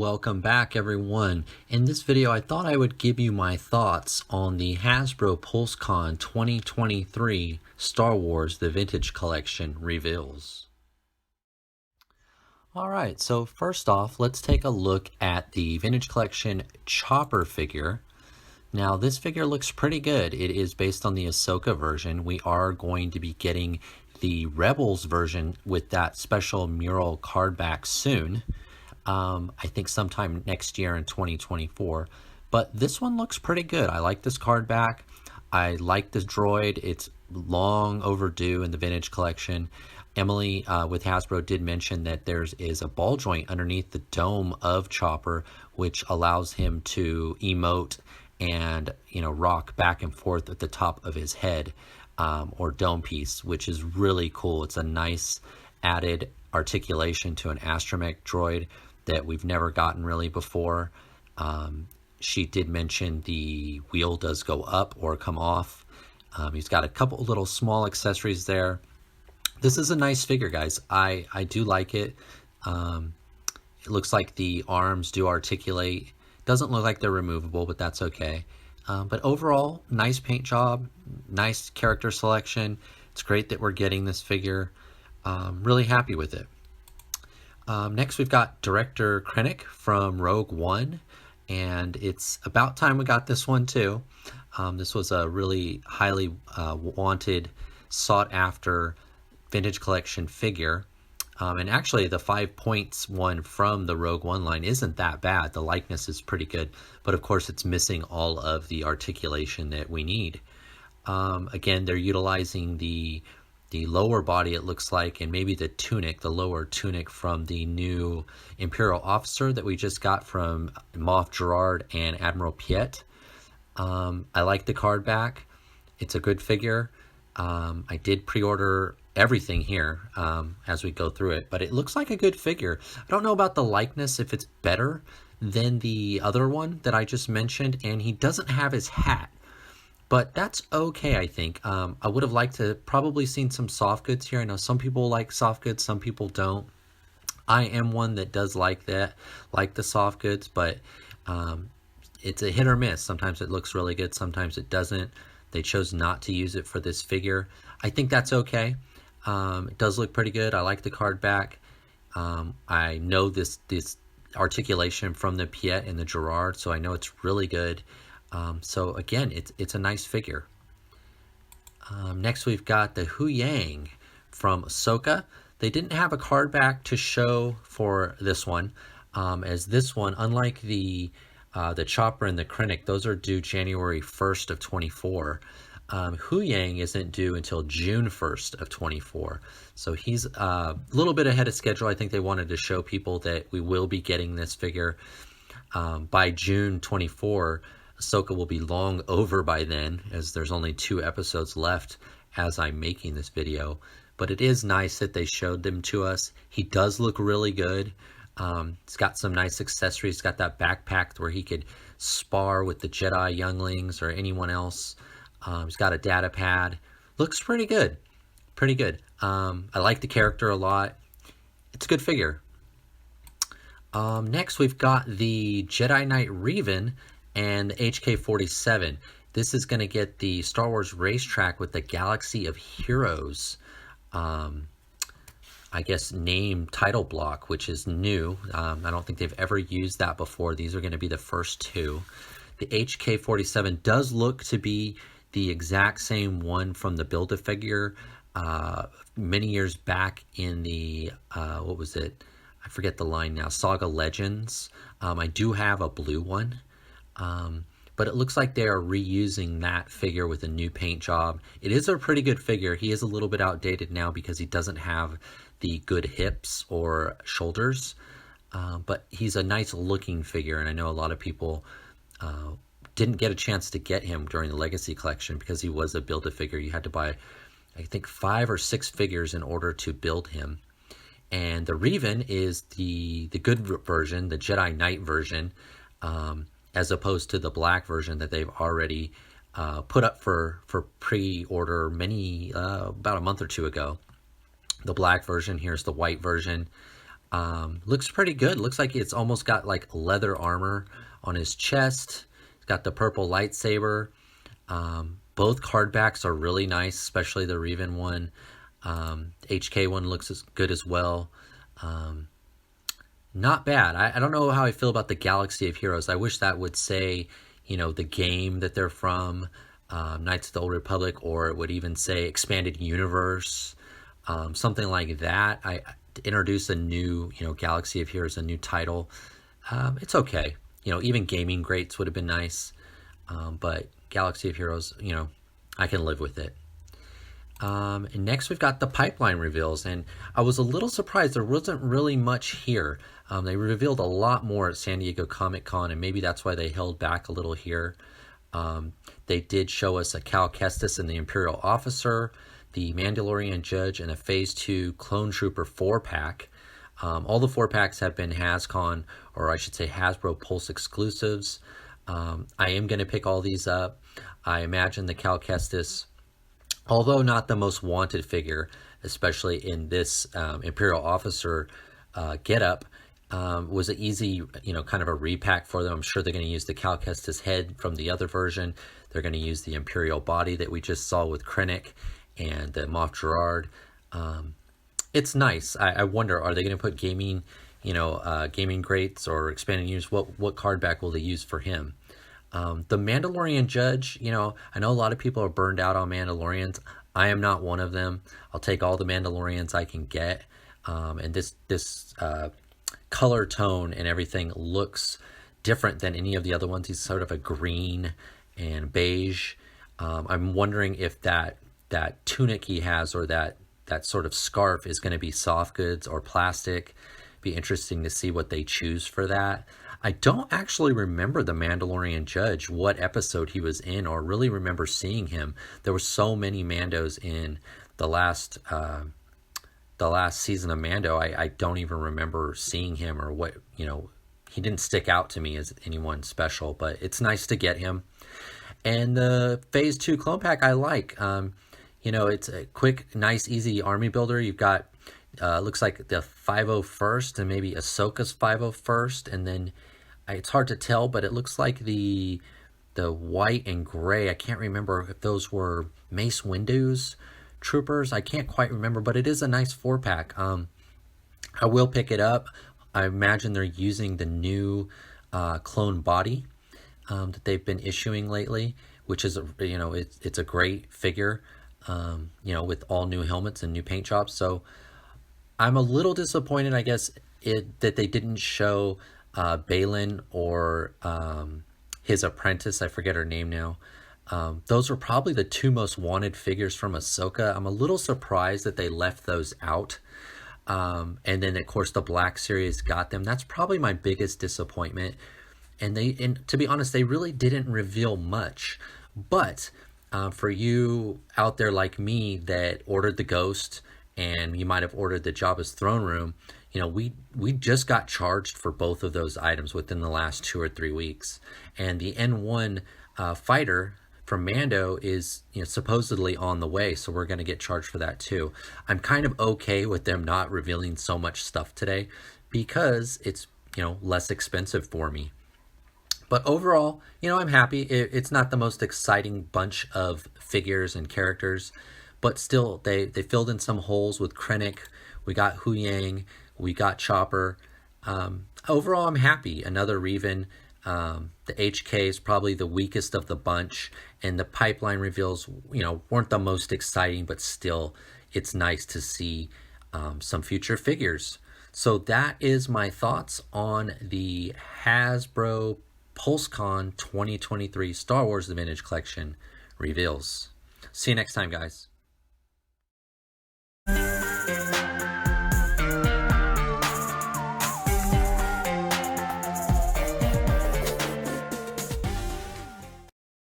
welcome back everyone. In this video I thought I would give you my thoughts on the Hasbro PulseCon 2023 Star Wars The Vintage Collection reveals. Alright, so first off, let's take a look at the Vintage Collection Chopper figure. Now this figure looks pretty good. It is based on the Ahsoka version. We are going to be getting the Rebels version with that special mural card back soon. I think sometime next year in 2024, but this one looks pretty good. I like this card back. I like this droid. It's long overdue in the Vintage Collection. Emily with Hasbro did mention that there is a ball joint underneath the dome of Chopper, which allows him to emote and rock back and forth at the top of his head or dome piece, which is really cool. It's a nice added articulation to an astromech droid that we've never gotten really before. She did mention the wheel does go up or come off. He's got a couple little small accessories there. This is a nice figure, guys. I do like it. It looks like the arms do articulate. Doesn't look like they're removable, but that's okay. But overall, nice paint job, nice character selection. It's great that we're getting this figure. Really happy with it. Next, we've got director Krennic from Rogue One, and it's about time we got this one too. This was a really highly wanted, sought-after Vintage Collection figure. And actually, the 5 points one from the Rogue One line isn't that bad. The likeness is pretty good, but of course, it's missing all of the articulation that we need. Again, they're utilizing the lower body, it looks like, and maybe the tunic, the lower tunic from the new Imperial officer that we just got from Moff Gerard and Admiral Piet. I like the card back. It's a good figure. I did pre-order everything here as we go through it, but it looks like a good figure. I don't know about the likeness, if it's better than the other one that I just mentioned, and he doesn't have his hat. But that's okay, I think. I would have liked to probably seen some soft goods here. I know some people like soft goods, some people don't. I am one that does like that, like the soft goods, but it's a hit or miss. Sometimes it looks really good, sometimes it doesn't. They chose not to use it for this figure. I think that's okay. It does look pretty good. I like the card back. I know this articulation from the Piet and the Gerard, so I know it's really good. So again, it's a nice figure. Next we've got the Hu Yang from Ahsoka. They didn't have a card back to show for this one, as this one, unlike the Chopper and the Krennic, those are due January 1st of 24. Hu Yang isn't due until June 1st of 24. So he's a little bit ahead of schedule. I think they wanted to show people that we will be getting this figure by June 24. Ahsoka will be long over by then, as there's only 2 episodes left as I'm making this video. But it is nice that they showed them to us. He does look really good. He's got some nice accessories. He's got that backpack where he could spar with the Jedi younglings or anyone else. He's got a data pad. Looks pretty good. Pretty good. I like the character a lot. It's a good figure. Next, we've got the Jedi Knight Revan and the HK-47. This is going to get the Star Wars racetrack with the Galaxy of Heroes, I guess, name title block, which is new. I don't think they've ever used that before. These are going to be the first 2. The HK-47 does look to be the exact same one from the Build-A-Figure many years back in the, what was it? I forget the line now, Saga Legends. I do have a blue one. But it looks like they are reusing that figure with a new paint job. It is a pretty good figure. He is a little bit outdated now because he doesn't have the good hips or shoulders. But he's a nice looking figure, and I know a lot of people didn't get a chance to get him during the Legacy Collection because he was a Build-A-Figure. You had to buy, I think, 5 or 6 figures in order to build him. And the Revan is the good version, the Jedi Knight version, as opposed to the black version that they've already put up for pre-order about a month or 2 ago. The black version, here's the white version. Looks pretty good. Looks like it's almost got like leather armor on his chest. It's got the purple lightsaber. Both card backs are really nice, especially the Revan one. HK one looks as good as well. Not bad. I don't know how I feel about the Galaxy of Heroes. I wish that would say, you know, the game that they're from, Knights of the Old Republic, or it would even say Expanded Universe, something like that. To introduce a new, you know, Galaxy of Heroes, a new title. It's okay. You know, even Gaming Greats would have been nice. But Galaxy of Heroes, you know, I can live with it. And next we've got the pipeline reveals, and I was a little surprised there wasn't really much here. They revealed a lot more at San Diego Comic-Con, and maybe that's why they held back a little here. They did show us a Cal Kestis and the Imperial Officer, the Mandalorian Judge, and a Phase 2 Clone Trooper 4-pack. All the 4-packs have been HasCon, or I should say Hasbro Pulse exclusives. I am going to pick all these up. I imagine the Cal Kestis, although not the most wanted figure, especially in this Imperial Officer getup, was an easy, you know, kind of a repack for them. I'm sure they're going to use the Cal Kestis head from the other version. They're going to use the Imperial body that we just saw with Krennic and the Moff Gerard. It's nice. I wonder, are they going to put gaming, you know, Gaming Greats or Expanded Universe? What card back will they use for him? The Mandalorian Judge, you know, I know a lot of people are burned out on Mandalorians. I am not one of them. I'll take all the Mandalorians I can get. And this color tone and everything looks different than any of the other ones. He's sort of a green and beige. I'm wondering if that tunic he has, or that sort of scarf, is going to be soft goods or plastic. Be interesting to see what they choose for that. I don't actually remember the Mandalorian Judge, what episode he was in, or really remember seeing him. There were so many Mandos in the last season of Mando. I don't even remember seeing him, or what, you know, he didn't stick out to me as anyone special, but it's nice to get him. And the Phase 2 clone pack I like. You know, it's a quick, nice, easy army builder. You've got, looks like the 501st and maybe Ahsoka's 501st, and then it's hard to tell, but it looks like the white and gray, I can't remember if those were Mace Windu's troopers. I can't quite remember, but it is a nice 4-pack. I will pick it up. I imagine they're using the new clone body that they've been issuing lately, which is, you know, it's a great figure, you know, with all new helmets and new paint jobs. So I'm a little disappointed, I guess, that they didn't show Balin or his apprentice. I forget her name now. Those were probably the two most wanted figures from Ahsoka. I'm a little surprised that they left those out. And then, of course, the Black Series got them. That's probably my biggest disappointment. And to be honest, they really didn't reveal much. But for you out there like me that ordered the Ghost, and you might have ordered the Jabba's Throne Room, you know, we just got charged for both of those items within the last 2 or 3 weeks. And the N1 fighter from Mando is, you know, supposedly on the way, so we're going to get charged for that too. I'm kind of okay with them not revealing so much stuff today, because it's, you know, less expensive for me. But overall, you know, I'm happy. It's not the most exciting bunch of figures and characters, but still, they filled in some holes with Krennic. We got Hu Yang. We got Chopper. Overall, I'm happy. Another Revan. The HK is probably the weakest of the bunch, and the pipeline reveals, you know, weren't the most exciting, but still, it's nice to see some future figures. So that is my thoughts on the Hasbro PulseCon 2023 Star Wars The Vintage Collection reveals. See you next time, guys.